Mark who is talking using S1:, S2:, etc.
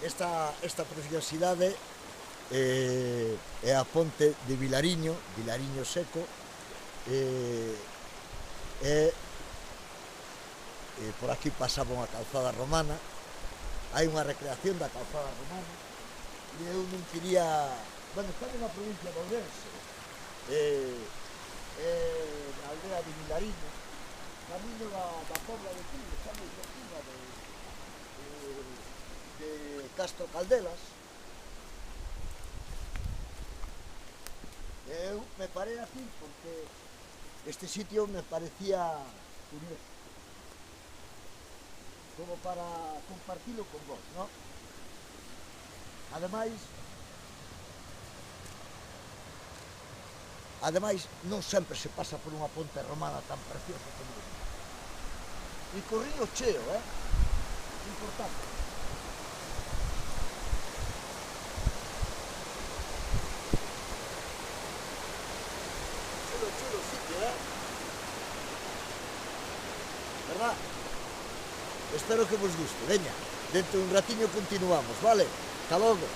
S1: esta preciosidade é a ponte de Vilariño, Vilariño Seco, e por aquí pasaba unha calzada romana, hai unha recreación da calzada romana, e eu non quería... Bueno, está na provincia de Ourense, na aldea de Vilariño, camiño da Pobla de Tigre, está moi cerquina de Castro Caldelas. Eu me parei aquí porque este sitio me parecía curioso, como para compartilo con vos, non? Ademais, non sempre se pasa por unha ponte romana tan preciosa como esta. E co río cheo, importante. Chulo sitio, verdad? Espero que vos guste. Veña, dentro de un ratiño continuamos, vale? Hasta logo.